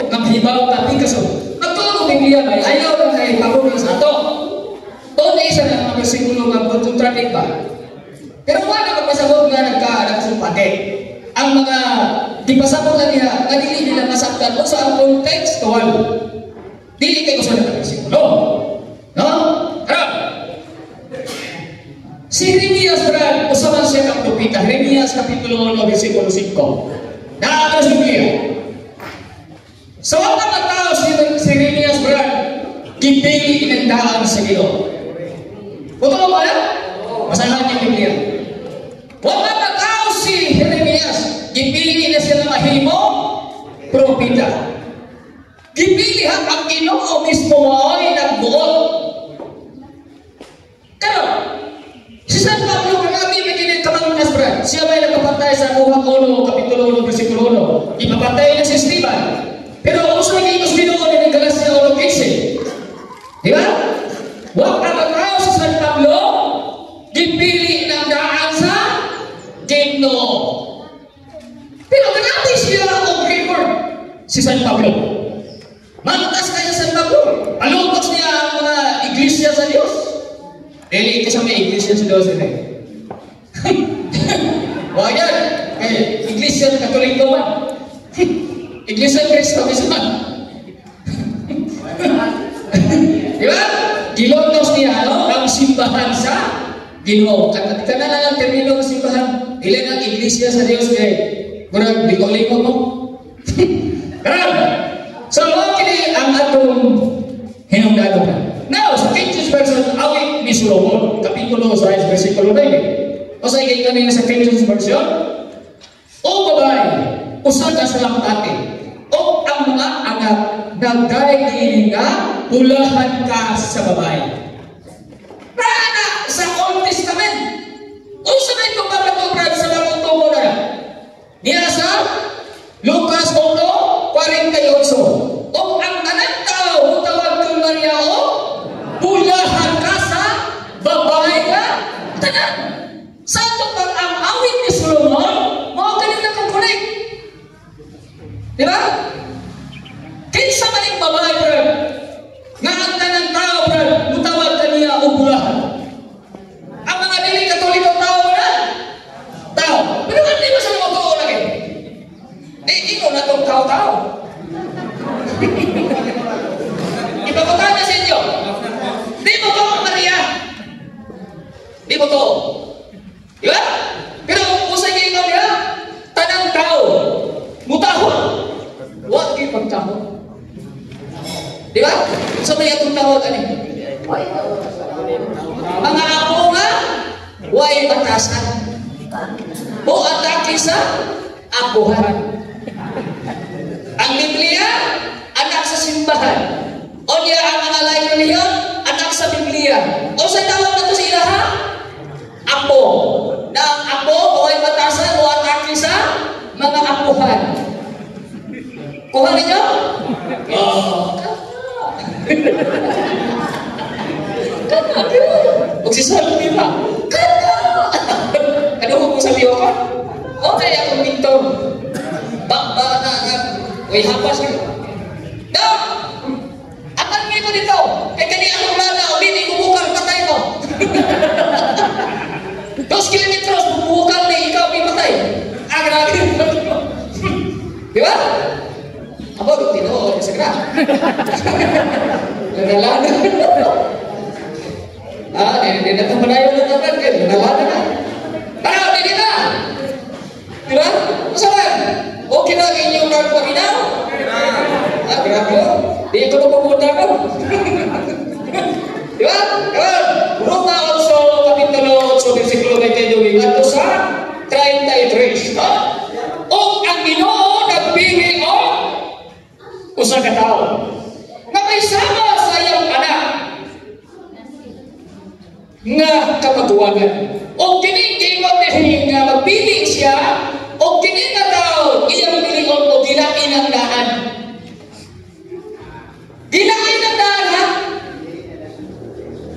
ng hibaw na pikaso, nagtulong Biblia ay ayaw na kay pagulong sa ato. Doon na isa ng mga versikulo ng pagkontradik ba? Pero wala magpasabog nga nagkasumpate. Ang mga dipasabog na niya, nadili nila masaktan o sa ang contextual. Dili kayo sa versikulo. No? Harap! Si Jeremias brad, usaman siya kang tupita. Jeremias Kapitulo 1, versikulo 5. Nakaka sa Biblia. Sa wala ng tao si Jeremias brad, kipili inandaan sa Ginoo. Totoo ba yan? Masahan niya Biblia. mismo ay nagbuot. Kano? Si San Pablo, kami magiging kamangunas, brad. Siya may nagpapatay sa Buhang 1, Kapitulo 1, versikulo 1. Ipapatay niya si Esteban. Pero kung sa nagiging binuon ni Galacia 1:15. Di ba? Huwag ka matao sa San Pablo, dipili ng daan sa Ginoo. Pero ganapin siya ang record si San Pablo. Mantas kaya San Pablo. Alutos niya ang mga iglesia sa Diyos. Dili ka sa may iglesia sa Diyos. Huwag yan. Iglesia ng Katoliko man. Iglesia ng Kristo man. Diba? Gilotos niya ang simbahan sa Ginoo. Kana lang ang termino ng simbahan. Ilan ang iglesia sa Diyos kay murag Katoliko mo. Karon. So, kini ang atong hinungdanon na. Now, sa King James Version, awit ni Solomon, Kapitulo 6, versikulo 9. O sa ikay kanina sa King James Version, o babae, usa ka sa lamtate, o ang mga anak nagdaigin nga, pulahan ka sa babae. Rana sa Old Testament, unsa na itong mapatugran sa bagong tubo na? Niya sa Lucas 1:48. O ang nanagtaw, tawag kang Maria o pulahan ka sa babae ka. Tanan, sa ito pag ang awit ni Solomon, mga kanina kang kunik. Diba? Kinsa man yung babae, bro, nga ang tanang tao, bro, mutawag ka niya o pulahan. Ang mga dili Katoliko tao na, tao. Pero hindi mo sa mga tao lagi. Ikaw na itong tao-tao. Ipabutan na sa inyo. Di mo to, Maria. Di mo to. Diba? Pero kung sa inyo niya, tanang tao, mutahon. Huwag kayo pagtahon. Diba? Sa may atong tawag, ano? Mga ako nga, huwag batasan. O atake sa apuhan. Ang Biblia, anak sa simbahan. O niya ang mga lain reliyon, anak sa Biblia. O sa tawag na ito sa ilaha, apo. Na ang apo, huwag batasan o atake sa mga apuhan. Kuha ninyo? Huwag sisabi ba? Ano mo sabi ako? Okay, akong pinto. Bakba na, uy, hapas yun. No! Akan mo ito dito. Kaya kanina akong lana, o bini, bubukal, patay mo. 2 kilometros, bubukal na ikaw, patay. Grabe. Di ba? Abo, tinoo, sa gra. Nalala. Hindi na ito panayo na naman. Nalala na. Tara, hindi na. Di ba? Masalan? Okay na inyong nagpaginaw? Grabe. Di ko na pumunta ko. Di ba? Roma also, Kapitulo 8, versikulo 22, ato sa 33. O ang Ginoo nagbigay o usa ka tao nga may sama sa iyang anak nga kamatuwagan. O kini gingon ni nga magpili siya o kini nga tao iyang pilion o gilain ang daan. Gilain ang daan, ha?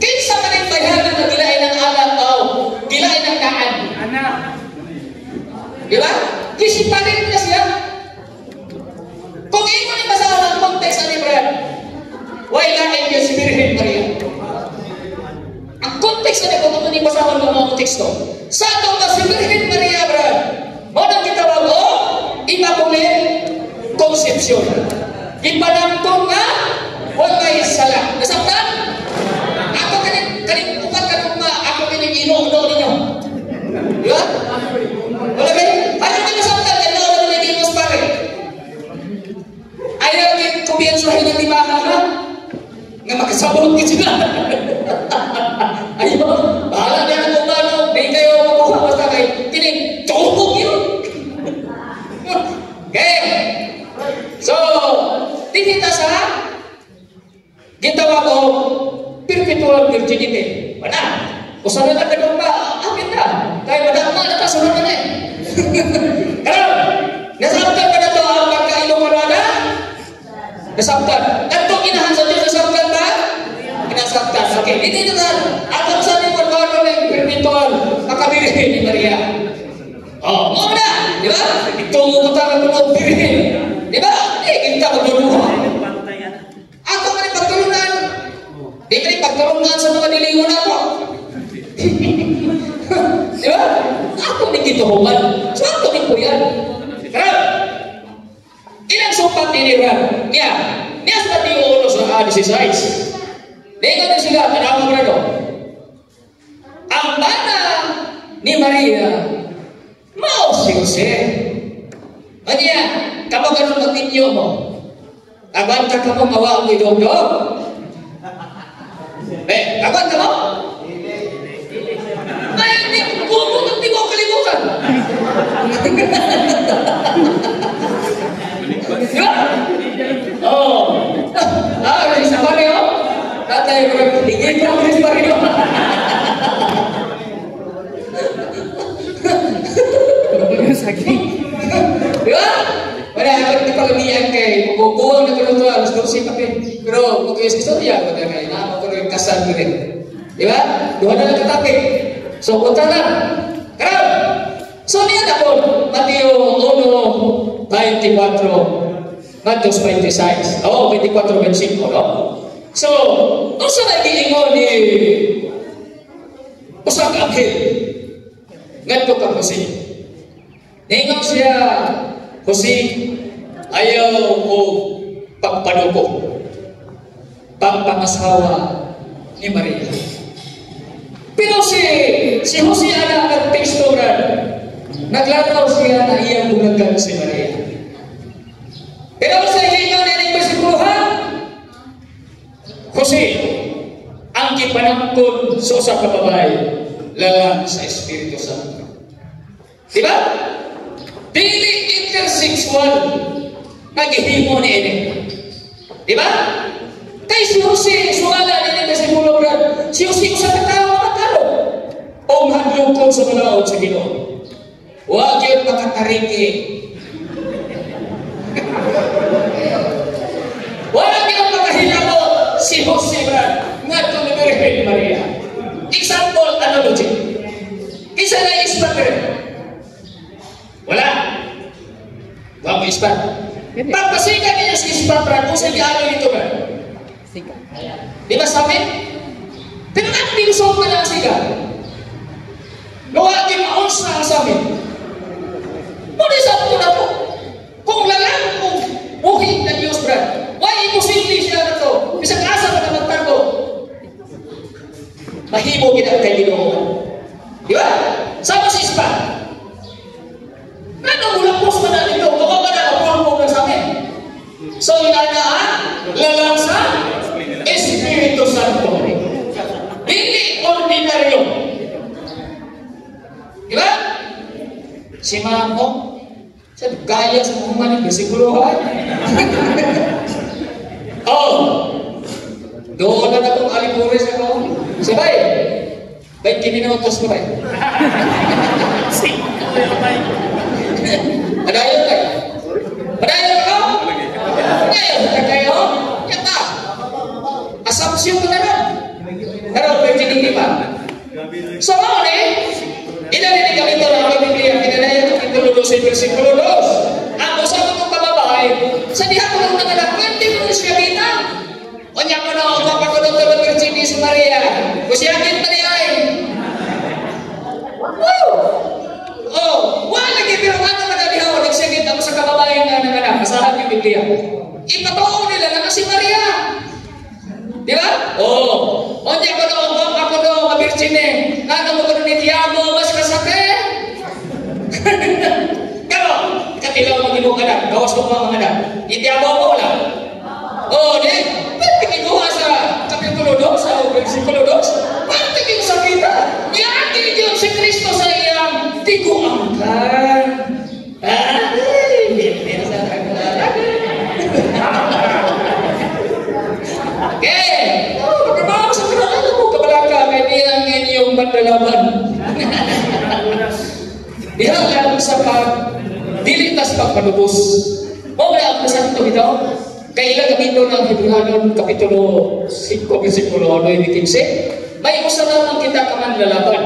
Kinsa man ang bayhanan na gilain ang anak o gilain ang daan? Anak. Di ba? Kisipanin na siya. Kung ikaw ni basahan ang context ni Brad, why lain niya si Virgen Maria? Ang context na kung ni basahan ng mga teksto, sa itong na si Virgen Maria, Brad, mo nang kitawag o Immaculate Conception. Ipanamtong nga, huwag may sala. Nasaktan? Ako kaning upat ka nung ako kaning ino-uno ninyo. Di ba? Wala kayo? Ano kayo nasaktan? Ano na may dinos pare? Ayaw kayo kumiyansahin ng limaha ha? Nga makasabot ka sila. Ayaw, bahala na ang kumano. Di kayo makuha basta kayo. Kining, chokog yun. Okay. So, tinita sa Gitawa ko, perpetual virginity. Wala. Kung saan na ganun ba, akin na. Kaya madama na kasunod na eh. Karon, nasabtan ka na to ang pagkailong marana? Nasabtan. Ganto ginahan sa Diyos, nasabtan ba? Nasabtan. Okay, hindi na atang sa ni Pagwano ng perpetual kakabirihin ni Maria. Oh, mo na, di ba? Itungo ko tayo ng birhin. Di ba? Kita magduluha. Ako ka rin pagtulungan. Di ka rin pagtulungan sa mga nilingon ako. Di ba? Ako ni kituhuman. So ako ni po yan. Karang, ilang supat niliran niya. Niya sa pati ulo sa 16. Dengar na sila, tanawag mo na doon. Ang bana ni Maria, mau si Jose. Kanya, kapag ganun magtinyo mo, agwanta ka mo mawa ang idog-dog. Agwanta mo? Ay, hindi ko kalimutan. Diba? Oh. Si Mario? Tatay ko rin, tingin ko si Mario. Diba? Wala, hindi pa lumiyan kay bubuwang na tulong tuwa, alas 12 pa rin. Pero, mag-iwas istorya, wala kayo, naman ko rin kasal ko rin. Diba? Duha na lang katapik. So, punta lang. Karang! So, niyan ako, Mateo 1:24, Matos 26. Oo, 24:25, no? So, kung saan nag-iingon ni usang anghel, nganto ka Jose. Ningon siya, Jose, ayaw ko pagpanuko, pagpangasawa ni Maria. Pero si Jose ana ang tekstoran, naglalaw siya na iyang bunagan si Maria. Pero sa ingon ni bersikulo Jose, ang kipanangkon sa usa ka babae, lalang sa Espiritu Santo. Diba? Dili intersexual naghihimo ni ini. Diba? Kay si Jose, suwala ni bersikulo brad, si Jose usa ka tawo matalo. O mahadlokon sa balaod sa Ginoo. Wa gyud makatariki. Wala gyud makahilabo si Jose brad ngadto ni Virgen Maria. Example, analogy. Kisa na ispat. Wala. Wa mo ispat. Pagpasikan niya si ispat brad kung sa gialo nito brad. Siga. Di ba sabi? Pero acting song na lang siga. Gawa din maunsa ang sabi. Muna sa po na po. Kung lalang kung buhay na Diyos brad, why imposible siya na to? Bisang asa ka na magtago. Mahimo kita kay Ginoo. Di ba? Sama si Ispa. Ano mula po sa na nito? Baka ba na napulpong na sa amin? So, inanaan, lalang sa Espiritu Santo. Hindi ordinaryo. Di ba? Si Mamo, sa gaya sa mga ng besikuluhan. Oh! Doon na akong alipuris ako. Sabay! Baik minutos ko ba? Padayon kayo? Padayon kayo? Padayon kayo? Yan na! Assumption ko na lang. Pero virginity pa. So, ano eh? Inalinig kami ito na ang Biblia. Kinalayan ang Kapitulo 12, versikulo 2. Ang usap ng kababae, sa diha ko lang nanganak, 20 minutes siya kita. O niya ko na ako mapakunod ka ng Virginie si Maria. Kusyakin pa niya eh. Woo! Oh, wala lagi, pero ano manalihaw, nagsagit ako sa kababae nga nanganak. Masahan yung Biblia. Ipatoo nila na si Maria. Di ba? Oh, o niya ko na ako na Virginie. Ano mo ko ni Tiago, mas kasake? Pero, katilaw mag-ibong anak, gawas ko mga anak. Itiago mo wala? Oh, di? Pagtingin ko sa Kapitulo 2, sa versikulo 2, pagtingin sa kita, iati Diyos si Kristo sa iyang tiguangkan. Hindi sa taglalag. Pagkabawang sa karaan mo, kabalaka, kaya niyang inyong bandalaban. Dihalang sa dilitas pagpanubos. O wala ang masakit ito? Kailan kapito ng Hebrehanon, Kapitulo 5, versikulo 9-15, may usa lamang kita kaman lalaban.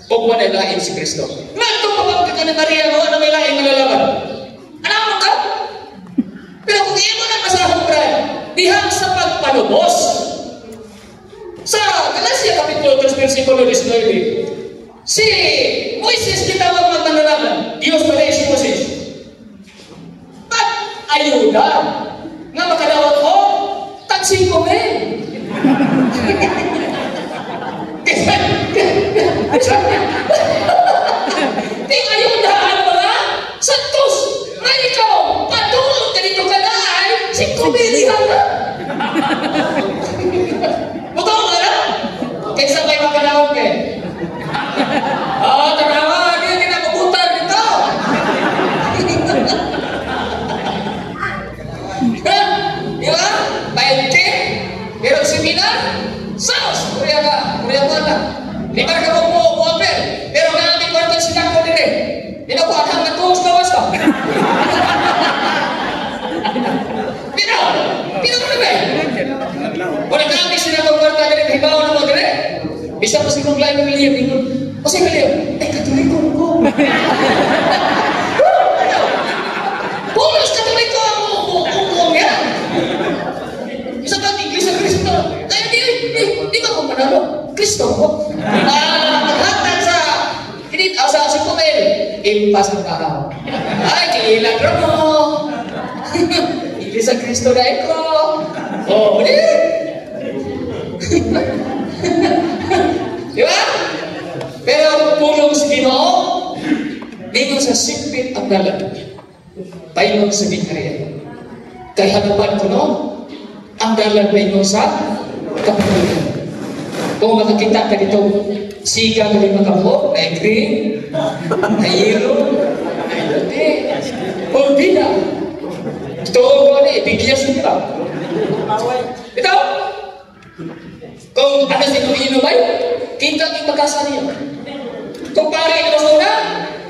O manalain si Kristo. Nandito pa bang kita ni Maria mo, ano may laing malalaban? Ano mo ka? Pero kung iyo na masahong Brian, dihang sa pagpanubos. Sa Galacia Kapitulo 3, versikulo 19, si Moises kitawag magmanalaban. Diyos pala si Moises. At ayuda nga makadawat ko, tansing ko men. Ting ayudahan mo na, santos, nga ikaw, patulog ka dito ka na ay, 5 bilihan na. Butong ka na? Kaysa kayo makadawat ka. Tarawa, hindi na mabutan dito. Di ba? 20, pero seminar, saos, Korea mo na. Lima ka mo offer, pero namin kwartan sila ko din eh. Hindi ko alam na tuos lawas ka. Pino mo na ba? Wala namin sila ko kwartan din, hibaw na mo din eh. Bisa pa silang lain ng William, ingon. O siya William, katoliko ko. Pulos katoliko ang ukong yan. Isa pang English sa Kristo. Kaya di ba kung manalo? Kristo ko. Maghatag sa si Pumel. Impas ang tao. Ay, kiilan rin mo. English sa Kristo na ito. Di? Di ba? Pero pulong sa Ginoo, dito sa sipit ang dalan, paingon sa Bikariya. Kay hanapan ko no, ang dalan paingon sa kapatulan. Kung makakita ka dito, siga ka rin makamot, na green, na yellow, na ilote, pulbina. Ito ko na, ibigyan sila. Ito, kung ano si Kumino ba yun, kita ang magkasa niya. Kung pare ito muna,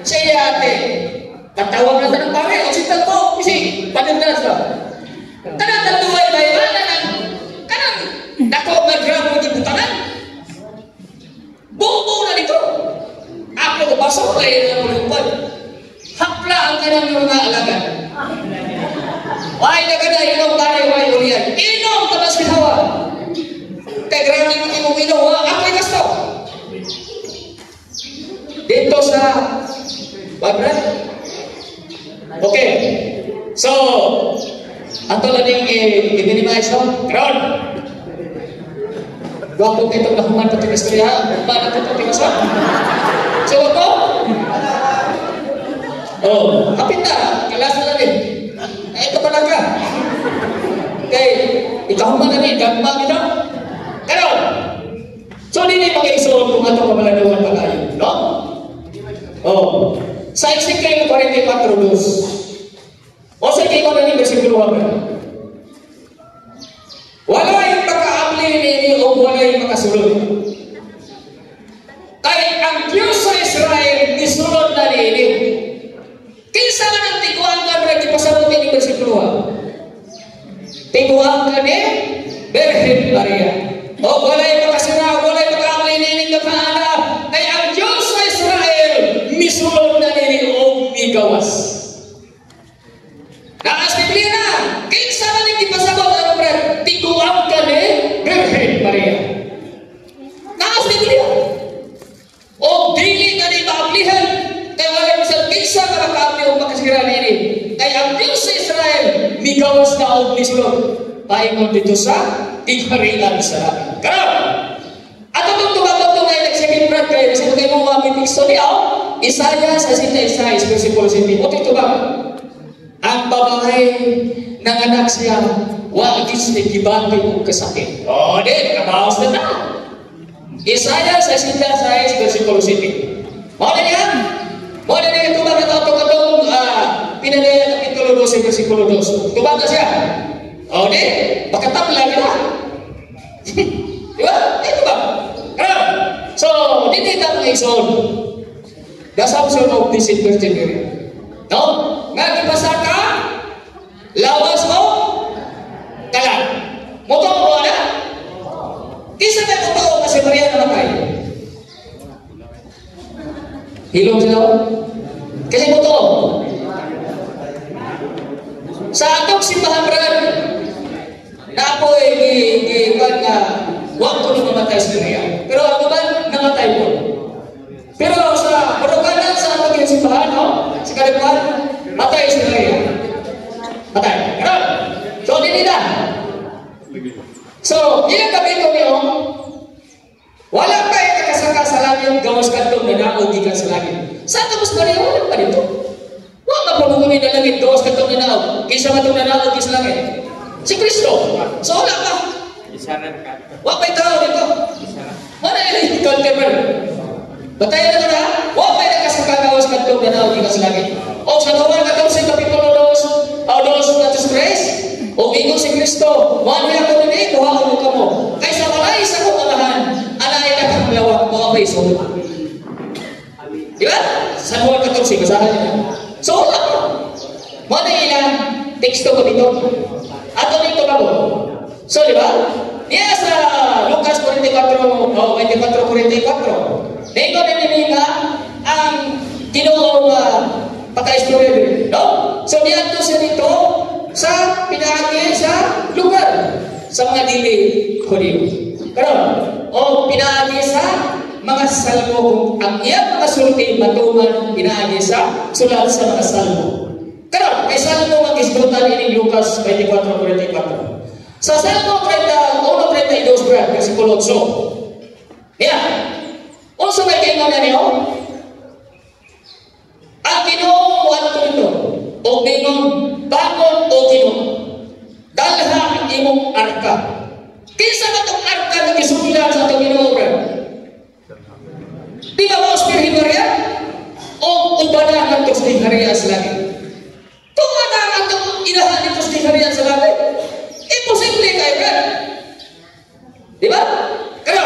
siya ate. Patawag na tanong pare, o sitang mo, kasi panindas ka. Kanang tatuway ba yun? Kanang dako mag-grab mo di butanan. Buo na dito. Ako ko pasok kayo ng mulupad. Hapla ang kanang mga alagan. Why nagada inom pare, why ulian? Inom tabas kinawa. Kaya grabe mo yung uminom, ako'y gasto. Dito sa Bagrat. Okay. So, ato lang yung i-minimize no? Karoon. Gwapo kayo itong nakuman pati kastorya. Mana ito itong tingasan. So, ako? Kapit na. Kalas na lang eh. Ito pa lang ka. Okay. Ikaw man na rin. Gagmang ito. Karoon. So, hindi mag-isolong kung ito kamalanuan pa tayo. No? Sa Ezekiel 44:2. O sa ikaw na rin, versikulo 1. Walay makaamli ninyo o walay makasulod. Kaya ang Diyos sa Israel, nisulod na ninyo. Kinsa man ang tiguan ka na ipasabutin ni versikulo 1. Tiguan ka ni Virgin Maria. O walay makasira, walay makaamli ninyo kaana. Kaya ang Diyos sa Israel, nisulod na ninyo o migawas. Naas Biblia na, kinsa man ang ipasabot ang brad, tiguan ka ni Virgin Maria. Naas Biblia. O dili ka ni maablihan, kaya wala misal kinsa ka makaamli o makasira nini. Kaya ang Diyos sa Israel, migawas na o nisulod. Paingon dito sa ikarilan sa namin. Karoon! At itong tumatong ngayon nagsagin brad kayo, kasi kung kayo mga mitikso niya, Isaiah 66, versikulo 7. O ito ba? Ang babae ng anak siya, wagis ni gibati o kasakit. Din, nakabawas na na. Isaiah 66, versikulo 7. Muna niya? Muna niya tumag na ito katong pinanaya Kapitulo 12, versikulo 2. Tumag na siya. O di, pagkatamla kita. Di ba? Ito ba? So, dito ang ison. The assumption of this interchangeary. No? Nga ipasa ka, lawas mo, kalan. Moto mo na? Kisa tayo moto kasi Maria namatay. Hilong sila. Kasi moto. Sa atong simbahan brad, na apo'y giwan nga huwag ko nung mamatay sa Maria. Pero ano ba? Namatay po. Pero sa maruganan sa atong simbahan, no? Sa kalipuan, matay sa Maria. Matay. Pero, so hindi nila. So, ilang kapito niyo, wala kayo nakasaka sa langit, gawas kantong nanao, di ka sa langit. Sa tapos Maria, wala pa dito. Wala pa pagkukumin na langit, gawas kantong nanao, kisa matong nanao, di sa langit. Si Kristo. So, wala pa. Wala pa yung tao dito. Wala yung counterman. Batayan na na, wala pa yung nakasaka, gawas kantong nanao, di ka sa langit. O, sa Roman 14, kapitulo 2, na Christ, o ingon si Kristo, wala ako nini, buhaon mo ka mo. Kaysa walay sa kong alahan, alay na kang lawak mo ako isulot. Di ba? Sa Juan 14, basahan niya. So, wala ko. Wala ilang teksto ko dito. Ato dito ka mo. So, di ba? Niya sa Lucas 44, o 24:44. Dito nini nga ang Ginoong pagka-istorya. No? So, niya ito siya dito sa pinaagi sa lugar sa mga dili Hudiyo. Karon, o pinaagi sa mga salmo, ang iyang mga sulti matuman pinaagi sa sulat sa mga salmo. Karon, may salmo mag-isdutan ini Lucas 24:44. Sa Salmo 31:32 versikulo 8. Yeah. Unsa may kaingon na niyo? Ang Ginoo muad ko nito. O bingon, bangon o Ginoo. Dalha ang imong arka. Kinsa ba itong arka na gisulat sa itong Ginoo? Di ba mo Espiritu Maria? O ubanan ng Espiritu Maria sa langit? Tumanan ang itong inahan ng Espiritu Maria sa langit? Imposible kayo kan? Di ba? Kaya,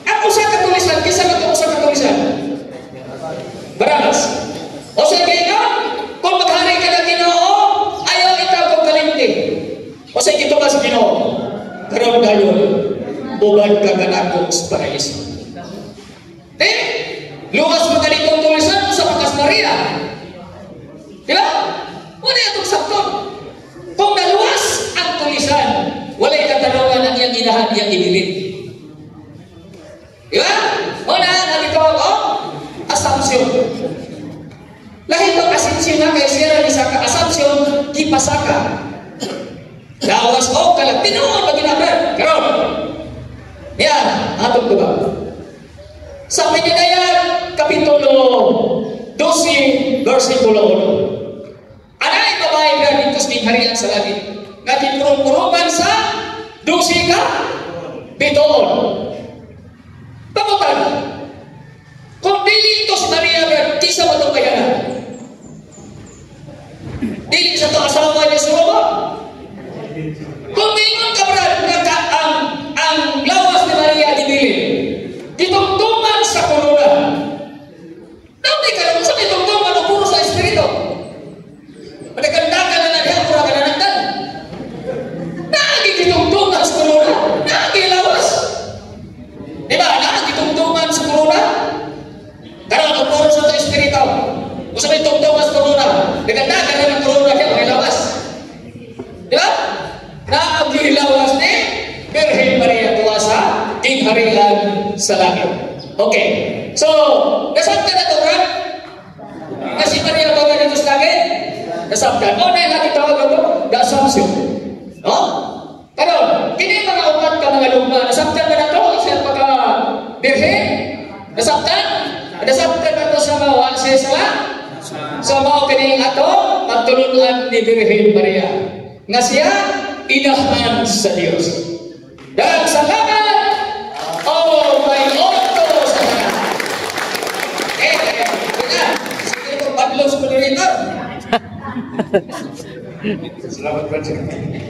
ako sa katulisan, kinsa ba itong sa katulisan? Baranas. O sa kaya, kung maghari ka na Ginoo, ayaw itaw kong kalimti. O sa ito ba sa Ginoo? Karoon tayo, ubad ka ganakong sa paraiso. Luwas mo ganitong tulisan sa Pakas Maria. Di ba? Wala itong sakto. Kung naluwas ang tulisan, wala'y katanungan ang iyang inahan, iyang ibilit. Di ba? Wala, nalito ako, assumption. Lahit ang assumption na kay Sierra ni Saka, assumption, kipasaka. Dawas o kalang tinuon pag ginabran. Karoon. Yan, atong diba? Sa Pininayan, kapitulo 12, versikulo 1. Anay babae na dito sa harian sa langit. Nga tinurong-turungan sa 12 ka, bitoon. Pamutan. Kung dili ito si Maria, kisa mo itong kayanan? Dili sa ito asawa niya sa Roma. Kung ingon ka brad, ang lawas ni Maria dinili, ditungtungan sa korona. Naunay ka lang, saan itungtungan o puro sa Espiritu? Magaganda ka na niya, pura ka na nagdan. Naagi ditungtungan sa korona, naagi lawas. Diba, naagi ditungtungan sa korona? Karang ang puro sa Espiritu. Kung sabi tungtungan sa korona, magaganda ka na ng korona niya, may lawas. Diba? Na ang lawas ni Birhen Maria tuwasa tingharian sa langit. Okay. So, nasabtan na ito ka? Kasi Maria ba na dito sa langit? Nasabtan. O, na yung tawag ito? The assumption. No? Pero, kini mga upat ka mga lumba, nasabtan na na ito? Isa pagka Birhen? Nasabtan? Nasabtan na ito sa mga wansi sa sa mga kining ato, magtulungan ni Birhen Maria. Nga siya, inahan sa Diyos. Dan salamat, oh my Otto sa Diyos. Sige po, Pablo sa moderator. Salamat, Brother.